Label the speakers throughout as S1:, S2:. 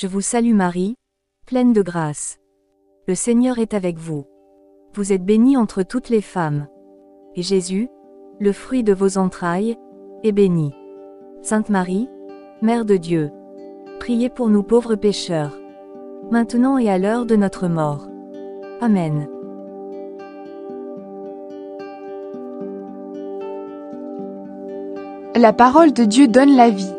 S1: Je vous salue Marie, pleine de grâce. Le Seigneur est avec vous. Vous êtes bénie entre toutes les femmes. Et Jésus, le fruit de vos entrailles, est béni. Sainte Marie, Mère de Dieu, priez pour nous pauvres pécheurs, maintenant et à l'heure de notre mort. Amen.
S2: La parole de Dieu donne la vie.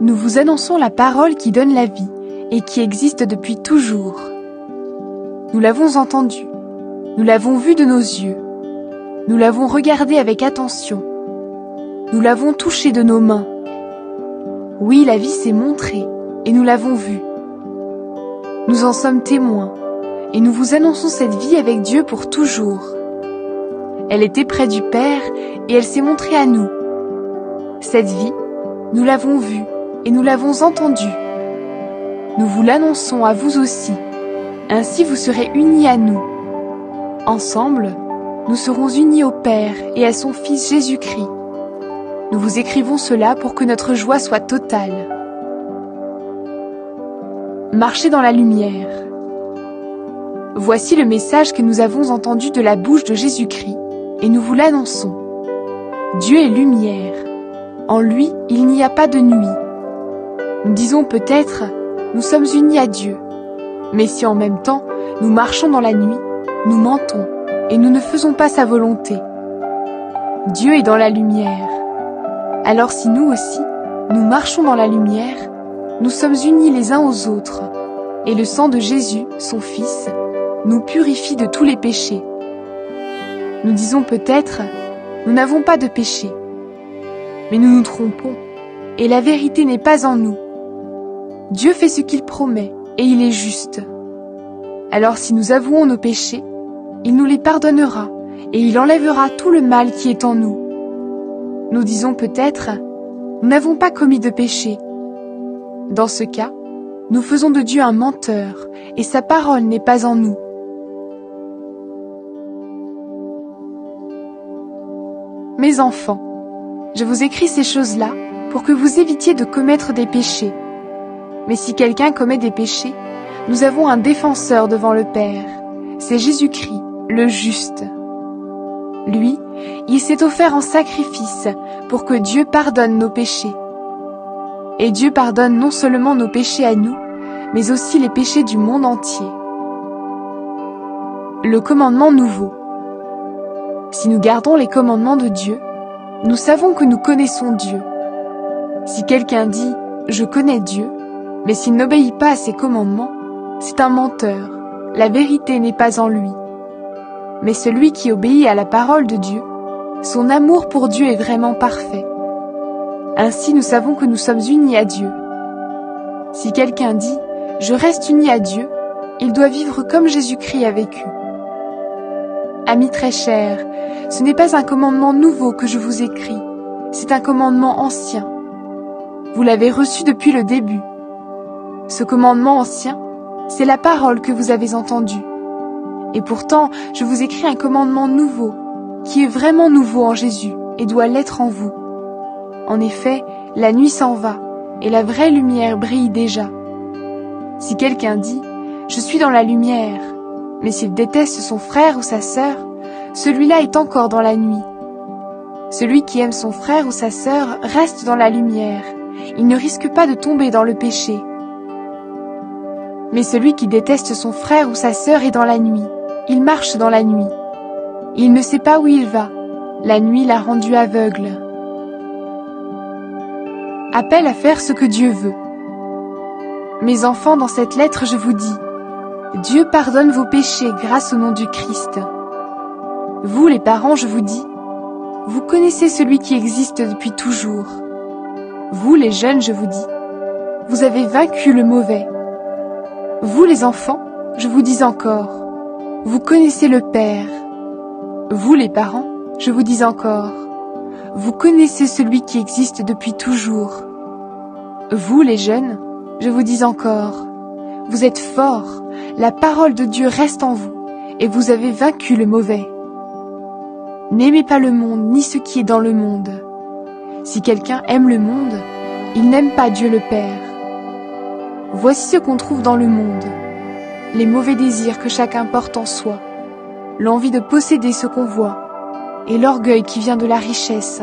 S2: Nous vous annonçons la parole qui donne la vie et qui existe depuis toujours. Nous l'avons entendue, nous l'avons vue de nos yeux, nous l'avons regardée avec attention, nous l'avons touchée de nos mains. Oui, la vie s'est montrée et nous l'avons vue. Nous en sommes témoins et nous vous annonçons cette vie avec Dieu pour toujours. Elle était près du Père et elle s'est montrée à nous. Cette vie, nous l'avons vue et nous l'avons entendue. Nous vous l'annonçons à vous aussi. Ainsi vous serez unis à nous. Ensemble, nous serons unis au Père et à son Fils Jésus-Christ. Nous vous écrivons cela pour que notre joie soit totale. Marchez dans la lumière. Voici le message que nous avons entendu de la bouche de Jésus-Christ, et nous vous l'annonçons. Dieu est lumière. En lui, il n'y a pas de nuit. Nous disons peut-être, nous sommes unis à Dieu. Mais si en même temps, nous marchons dans la nuit, nous mentons, et nous ne faisons pas sa volonté. Dieu est dans la lumière. Alors si nous aussi, nous marchons dans la lumière, nous sommes unis les uns aux autres, et le sang de Jésus, son Fils, nous purifie de tous les péchés. Nous disons peut-être, nous n'avons pas de péché. Mais nous nous trompons, et la vérité n'est pas en nous. Dieu fait ce qu'il promet, et il est juste. Alors si nous avouons nos péchés, il nous les pardonnera, et il enlèvera tout le mal qui est en nous. Nous disons peut-être, nous n'avons pas commis de péché. Dans ce cas, nous faisons de Dieu un menteur, et sa parole n'est pas en nous. Mes enfants, je vous écris ces choses-là pour que vous évitiez de commettre des péchés. Mais si quelqu'un commet des péchés, nous avons un défenseur devant le Père. C'est Jésus-Christ, le juste. Lui, il s'est offert en sacrifice pour que Dieu pardonne nos péchés. Et Dieu pardonne non seulement nos péchés à nous, mais aussi les péchés du monde entier. Le commandement nouveau. Si nous gardons les commandements de Dieu, nous savons que nous connaissons Dieu. Si quelqu'un dit « Je connais Dieu », mais s'il n'obéit pas à ses commandements, c'est un menteur. La vérité n'est pas en lui. Mais celui qui obéit à la parole de Dieu, son amour pour Dieu est vraiment parfait. Ainsi nous savons que nous sommes unis à Dieu. Si quelqu'un dit « Je reste uni à Dieu », il doit vivre comme Jésus-Christ a vécu. Amis très chers, ce n'est pas un commandement nouveau que je vous écris, c'est un commandement ancien. Vous l'avez reçu depuis le début. Ce commandement ancien, c'est la parole que vous avez entendue. Et pourtant, je vous écris un commandement nouveau, qui est vraiment nouveau en Jésus et doit l'être en vous. En effet, la nuit s'en va, et la vraie lumière brille déjà. Si quelqu'un dit « Je suis dans la lumière », mais s'il déteste son frère ou sa sœur, celui-là est encore dans la nuit. Celui qui aime son frère ou sa sœur reste dans la lumière. Il ne risque pas de tomber dans le péché. Mais celui qui déteste son frère ou sa sœur est dans la nuit. Il marche dans la nuit. Il ne sait pas où il va. La nuit l'a rendu aveugle. Appel à faire ce que Dieu veut. Mes enfants, dans cette lettre, je vous dis, Dieu pardonne vos péchés grâce au nom du Christ. Vous, les parents, je vous dis, vous connaissez celui qui existe depuis toujours. Vous, les jeunes, je vous dis, vous avez vaincu le mauvais. Vous, les enfants, je vous dis encore, vous connaissez le Père. Vous, les parents, je vous dis encore, vous connaissez celui qui existe depuis toujours. Vous, les jeunes, je vous dis encore, vous êtes forts, la parole de Dieu reste en vous, et vous avez vaincu le mauvais. N'aimez pas le monde, ni ce qui est dans le monde. Si quelqu'un aime le monde, il n'aime pas Dieu le Père. Voici ce qu'on trouve dans le monde. Les mauvais désirs que chacun porte en soi, l'envie de posséder ce qu'on voit, et l'orgueil qui vient de la richesse.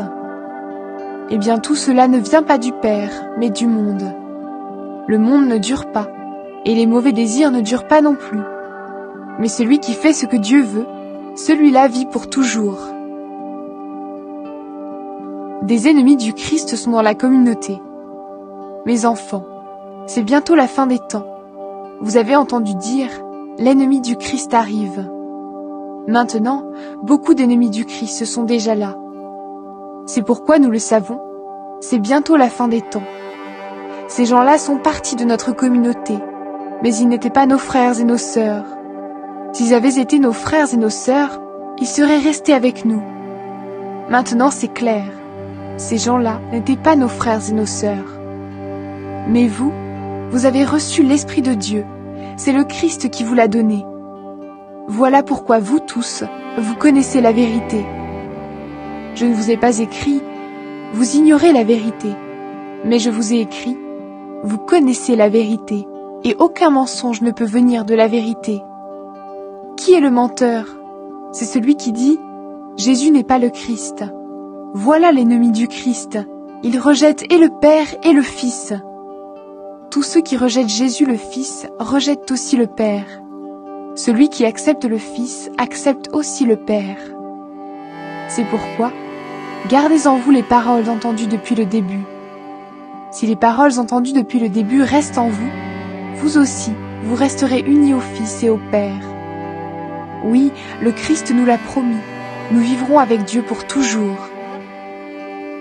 S2: Eh bien tout cela ne vient pas du Père, mais du monde. Le monde ne dure pas, et les mauvais désirs ne durent pas non plus. Mais celui qui fait ce que Dieu veut, celui-là vit pour toujours. Des ennemis du Christ sont dans la communauté. Mes enfants, c'est bientôt la fin des temps. Vous avez entendu dire, l'ennemi du Christ arrive. Maintenant, beaucoup d'ennemis du Christ sont déjà là. C'est pourquoi nous le savons, c'est bientôt la fin des temps. Ces gens-là sont partis de notre communauté, mais ils n'étaient pas nos frères et nos sœurs. S'ils avaient été nos frères et nos sœurs, ils seraient restés avec nous. Maintenant c'est clair, ces gens-là n'étaient pas nos frères et nos sœurs. Mais vous, vous avez reçu l'Esprit de Dieu, c'est le Christ qui vous l'a donné. Voilà pourquoi vous tous, vous connaissez la vérité. Je ne vous ai pas écrit, vous ignorez la vérité, mais je vous ai écrit, vous connaissez la vérité, et aucun mensonge ne peut venir de la vérité. Qui est le menteur? C'est celui qui dit, Jésus n'est pas le Christ. Voilà l'ennemi du Christ, il rejette et le Père et le Fils. Tous ceux qui rejettent Jésus le Fils rejettent aussi le Père. Celui qui accepte le Fils accepte aussi le Père. C'est pourquoi, gardez en vous les paroles entendues depuis le début. Si les paroles entendues depuis le début restent en vous, vous aussi, vous resterez unis au Fils et au Père. Oui, le Christ nous l'a promis, nous vivrons avec Dieu pour toujours.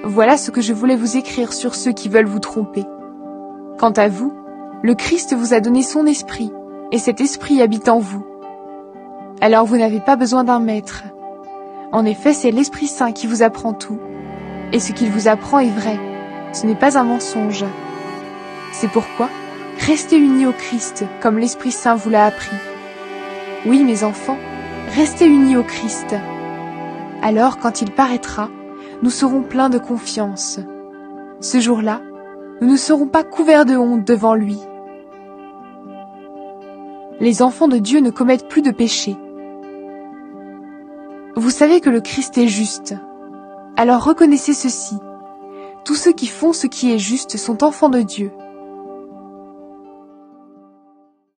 S2: Voilà ce que je voulais vous écrire sur ceux qui veulent vous tromper. Quant à vous, le Christ vous a donné son esprit, et cet esprit habite en vous. Alors vous n'avez pas besoin d'un maître. En effet, c'est l'Esprit Saint qui vous apprend tout. Et ce qu'il vous apprend est vrai, ce n'est pas un mensonge. C'est pourquoi, restez unis au Christ, comme l'Esprit Saint vous l'a appris. Oui, mes enfants, restez unis au Christ. Alors, quand il paraîtra, nous serons pleins de confiance. Ce jour-là, nous ne serons pas couverts de honte devant lui. Les enfants de Dieu ne commettent plus de péché. Vous savez que le Christ est juste. Alors reconnaissez ceci. Tous ceux qui font ce qui est juste sont enfants de Dieu.